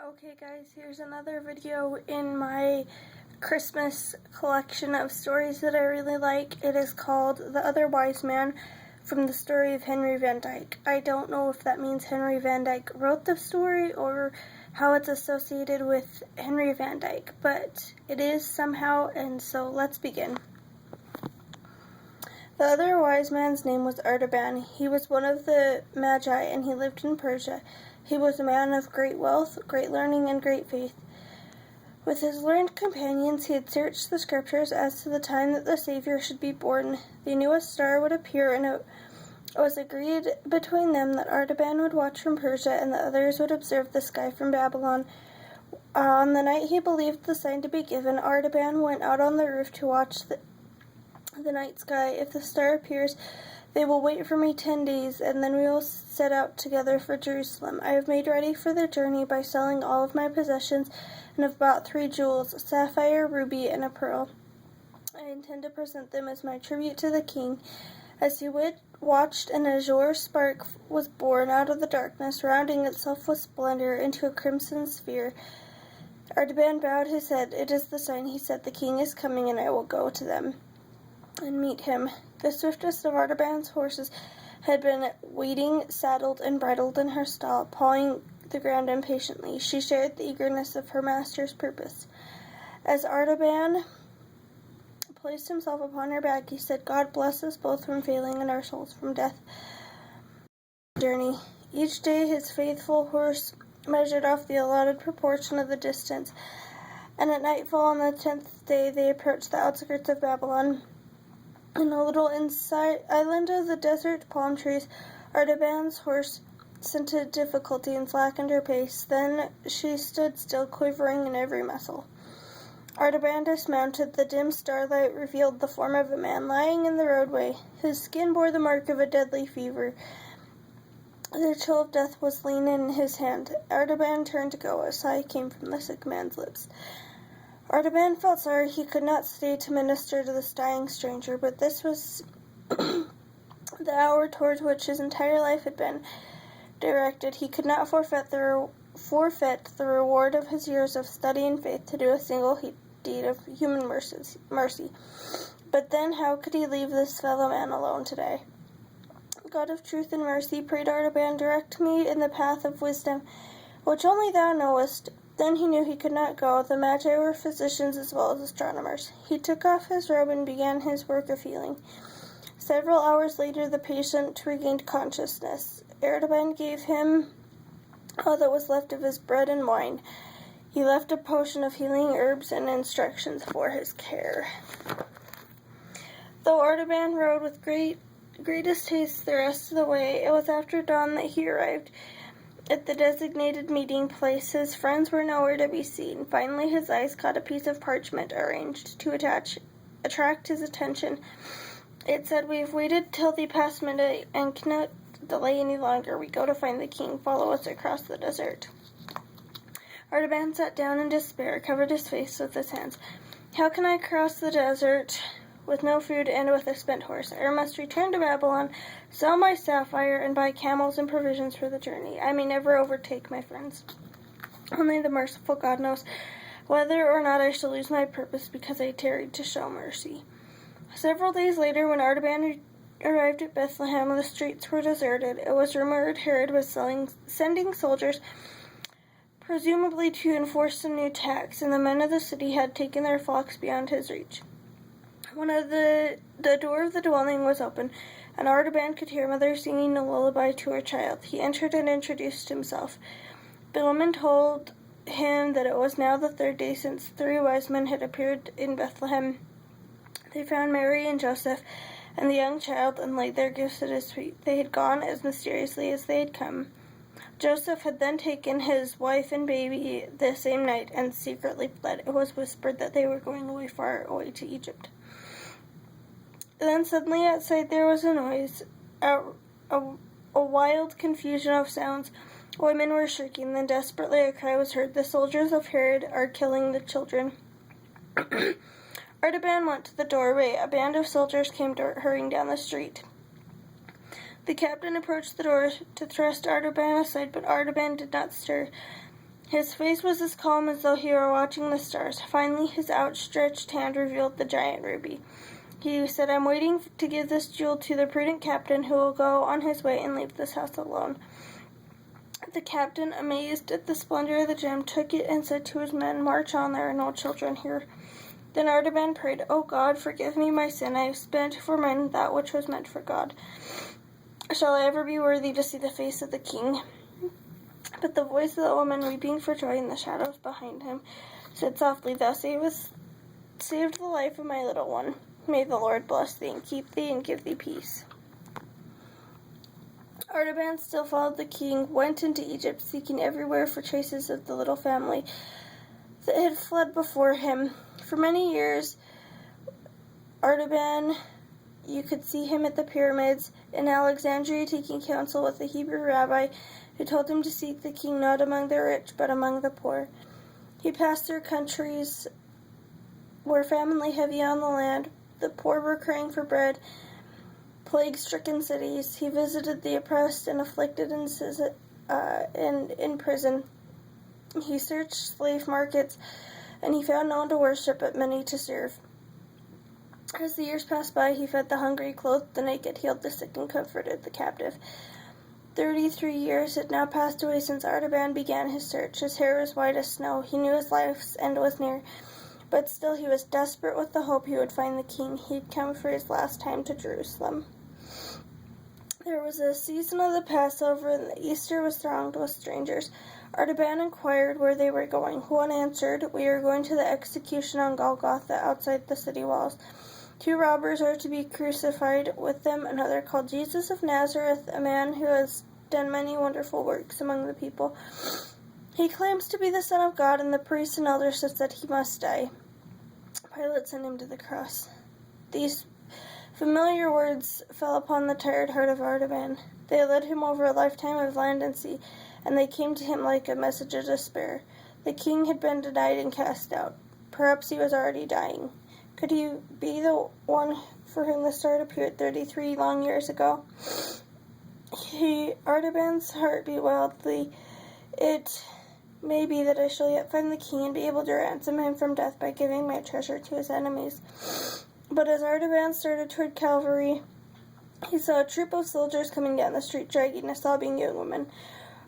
Okay guys, here's another video in my Christmas collection of stories that I really like. It is called The Other Wise Man, from the story of Henry Van Dyke. I don't know if that means Henry Van Dyke wrote the story or how it's associated with Henry Van Dyke, but it is somehow, and so let's begin. The other wise man's name was Artaban. He was one of the Magi, and he lived in Persia. He was a man of great wealth, great learning, and great faith. With his learned companions, he had searched the scriptures as to the time that the Savior should be born. They knew a star would appear, and it was agreed between them that Artaban would watch from Persia, and the others would observe the sky from Babylon. On the night he believed the sign to be given, Artaban went out on the roof to watch the night sky. If the star appears, they will wait for me 10 days, and then we will set out together for Jerusalem. I have made ready for the journey by selling all of my possessions, and have bought 3 jewels, a sapphire, ruby, and a pearl. I intend to present them as my tribute to the king. As he watched, an azure spark was born out of the darkness, rounding itself with splendor into a crimson sphere. Artaban bowed his head. "It is the sign," he said. "The king is coming, and I will go to them and meet him." The swiftest of Artaban's horses had been waiting, saddled and bridled in her stall, pawing the ground impatiently. She shared the eagerness of her master's purpose. As Artaban placed himself upon her back, he said, "God bless us both from failing and our souls from death." Journey. Each day his faithful horse measured off the allotted proportion of the distance, and at nightfall on the 10th day they approached the outskirts of Babylon. In a little island of the desert palm trees, Artaban's horse scented difficulty and slackened her pace. Then she stood still, quivering in every muscle. Artaban dismounted. The dim starlight revealed the form of a man lying in the roadway. His skin bore the mark of a deadly fever. The chill of death was lean in his hand. Artaban turned to go. A sigh came from the sick man's lips. Artaban felt sorry he could not stay to minister to this dying stranger, but this was the hour towards which his entire life had been directed. He could not forfeit the reward of his years of study and faith to do a single deed of human mercy. But then how could he leave this fellow man alone today? "God of truth and mercy," prayed Artaban, "direct me in the path of wisdom, which only thou knowest." Then he knew he could not go. The Magi were physicians as well as astronomers. He took off his robe and began his work of healing. Several hours later, the patient regained consciousness. Artaban gave him all that was left of his bread and wine. He left a potion of healing herbs and instructions for his care. Though Artaban rode with greatest haste the rest of the way, it was after dawn that he arrived at the designated meeting place. His friends were nowhere to be seen. Finally, his eyes caught a piece of parchment arranged to attract his attention. It said, "We have waited till the past midnight and cannot delay any longer. We go to find the king. Follow us across the desert." Artaban sat down in despair, covered his face with his hands. "How can I cross the desert with no food and with a spent horse? I must return to Babylon, sell my sapphire, and buy camels and provisions for the journey. I may never overtake my friends. Only the merciful God knows whether or not I shall lose my purpose because I tarried to show mercy." Several days later, when Artaban arrived at Bethlehem, the streets were deserted. It was rumored Herod was sending soldiers, presumably to enforce a new tax, and the men of the city had taken their flocks beyond his reach. The door of the dwelling was open, and Artaban could hear Mother singing a lullaby to her child. He entered and introduced himself. The woman told him that it was now the 3rd day since 3 wise men had appeared in Bethlehem. They found Mary and Joseph and the young child and laid their gifts at his feet. They had gone as mysteriously as they had come. Joseph had then taken his wife and baby the same night and secretly fled. It was whispered that they were going away, far away to Egypt. Then suddenly outside there was a noise, a wild confusion of sounds. Women were shrieking. Then desperately a cry was heard, "The soldiers of Herod are killing the children." Artaban went to the doorway. A band of soldiers came hurrying down the street. The captain approached the door to thrust Artaban aside, but Artaban did not stir. His face was as calm as though he were watching the stars. Finally, his outstretched hand revealed the giant ruby. He said, "I'm waiting to give this jewel to the prudent captain who will go on his way and leave this house alone." The captain, amazed at the splendor of the gem, took it and said to his men, "March on, there are no children here." Then Artaban prayed, "O God, forgive me my sin. I have spent for men that which was meant for God. Shall I ever be worthy to see the face of the king?" But the voice of the woman, weeping for joy in the shadows behind him, said softly, "Thou saved the life of my little one. May the Lord bless thee and keep thee and give thee peace." Artaban still followed the king, went into Egypt, seeking everywhere for traces of the little family that had fled before him. For many years, Artaban, you could see him at the pyramids in Alexandria taking counsel with the Hebrew rabbi who told him to seek the king not among the rich but among the poor. He passed through countries where famine lay heavy on the land. The poor were crying for bread. Plague-stricken cities. He visited the oppressed and afflicted in prison. He searched slave markets, and he found no one to worship but many to serve. As the years passed by, he fed the hungry, clothed the naked, healed the sick, and comforted the captive. 33 years had now passed away since Artaban began his search. His hair was white as snow. He knew his life's end was near, but still he was desperate with the hope he would find the king. He'd come for his last time to Jerusalem. There was a season of the Passover, and the Easter was thronged with strangers. Artaban inquired where they were going. One answered, "We are going to the execution on Golgotha outside the city walls. 2 robbers are to be crucified with them, another called Jesus of Nazareth, a man who has done many wonderful works among the people. He claims to be the Son of God, and the priests and elders have said he must die." Pilate sent him to the cross. These familiar words fell upon the tired heart of Artaban. They led him over a lifetime of land and sea, and they came to him like a message of despair. The king had been denied and cast out. Perhaps he was already dying. Could he be the one for whom the star appeared 33 long years ago? Artaban's heart beat wildly. "It may be that I shall yet find the king and be able to ransom him from death by giving my treasure to his enemies." But as Artaban started toward Calvary, he saw a troop of soldiers coming down the street, dragging a sobbing young woman.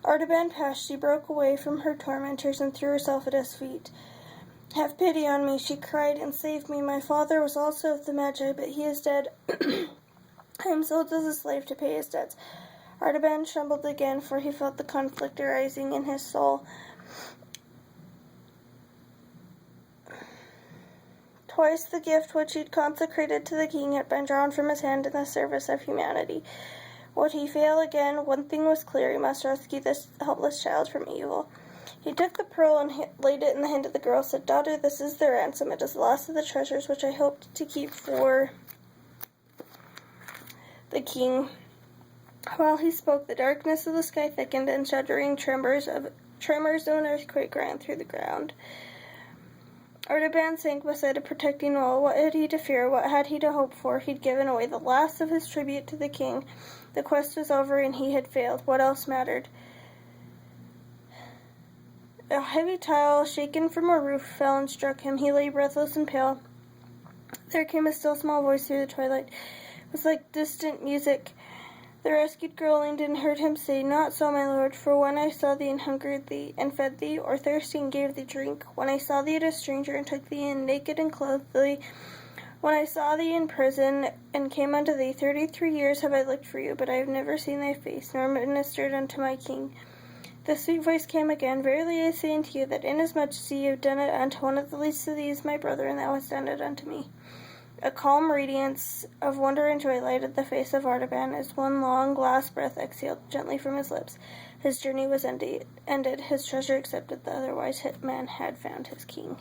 Artaban passed. She broke away from her tormentors and threw herself at his feet. "Have pity on me," she cried, "and save me. My father was also of the Magi, but he is dead. I am sold as a slave to pay his debts." Artaban trembled again, for he felt the conflict arising in his soul. Twice the gift which he'd consecrated to the king had been drawn from his hand in the service of humanity. Would he fail again? One thing was clear: he must rescue this helpless child from evil. He took the pearl and laid it in the hand of the girl, said, "Daughter, this is the ransom. It is the last of the treasures which I hoped to keep for the king." While he spoke, the darkness of the sky thickened, and shuddering tremors of an earthquake ran through the ground. Artaban sank beside a protecting wall. What had he to fear? What had he to hope for? He'd given away the last of his tribute to the king. The quest was over, and he had failed. What else mattered? A heavy tile, shaken from a roof, fell and struck him. He lay breathless and pale. There came a still small voice through the twilight. It was like distant music. The rescued girl leaned and heard him say, "Not so, my lord, for when I saw thee and hungered thee, and fed thee, or thirsty and gave thee drink, when I saw thee a stranger and took thee in, naked and clothed thee, when I saw thee in prison and came unto thee, 33 years have I looked for you, but I have never seen thy face, nor ministered unto my king." The sweet voice came again, "Verily I say unto you, that inasmuch as ye have done it unto one of the least of these my brethren, thou hast done it unto me." A calm radiance of wonder and joy lighted the face of Artaban as one long last breath exhaled gently from his lips. His journey was ended, his treasure accepted, the otherwise hit man had found his king.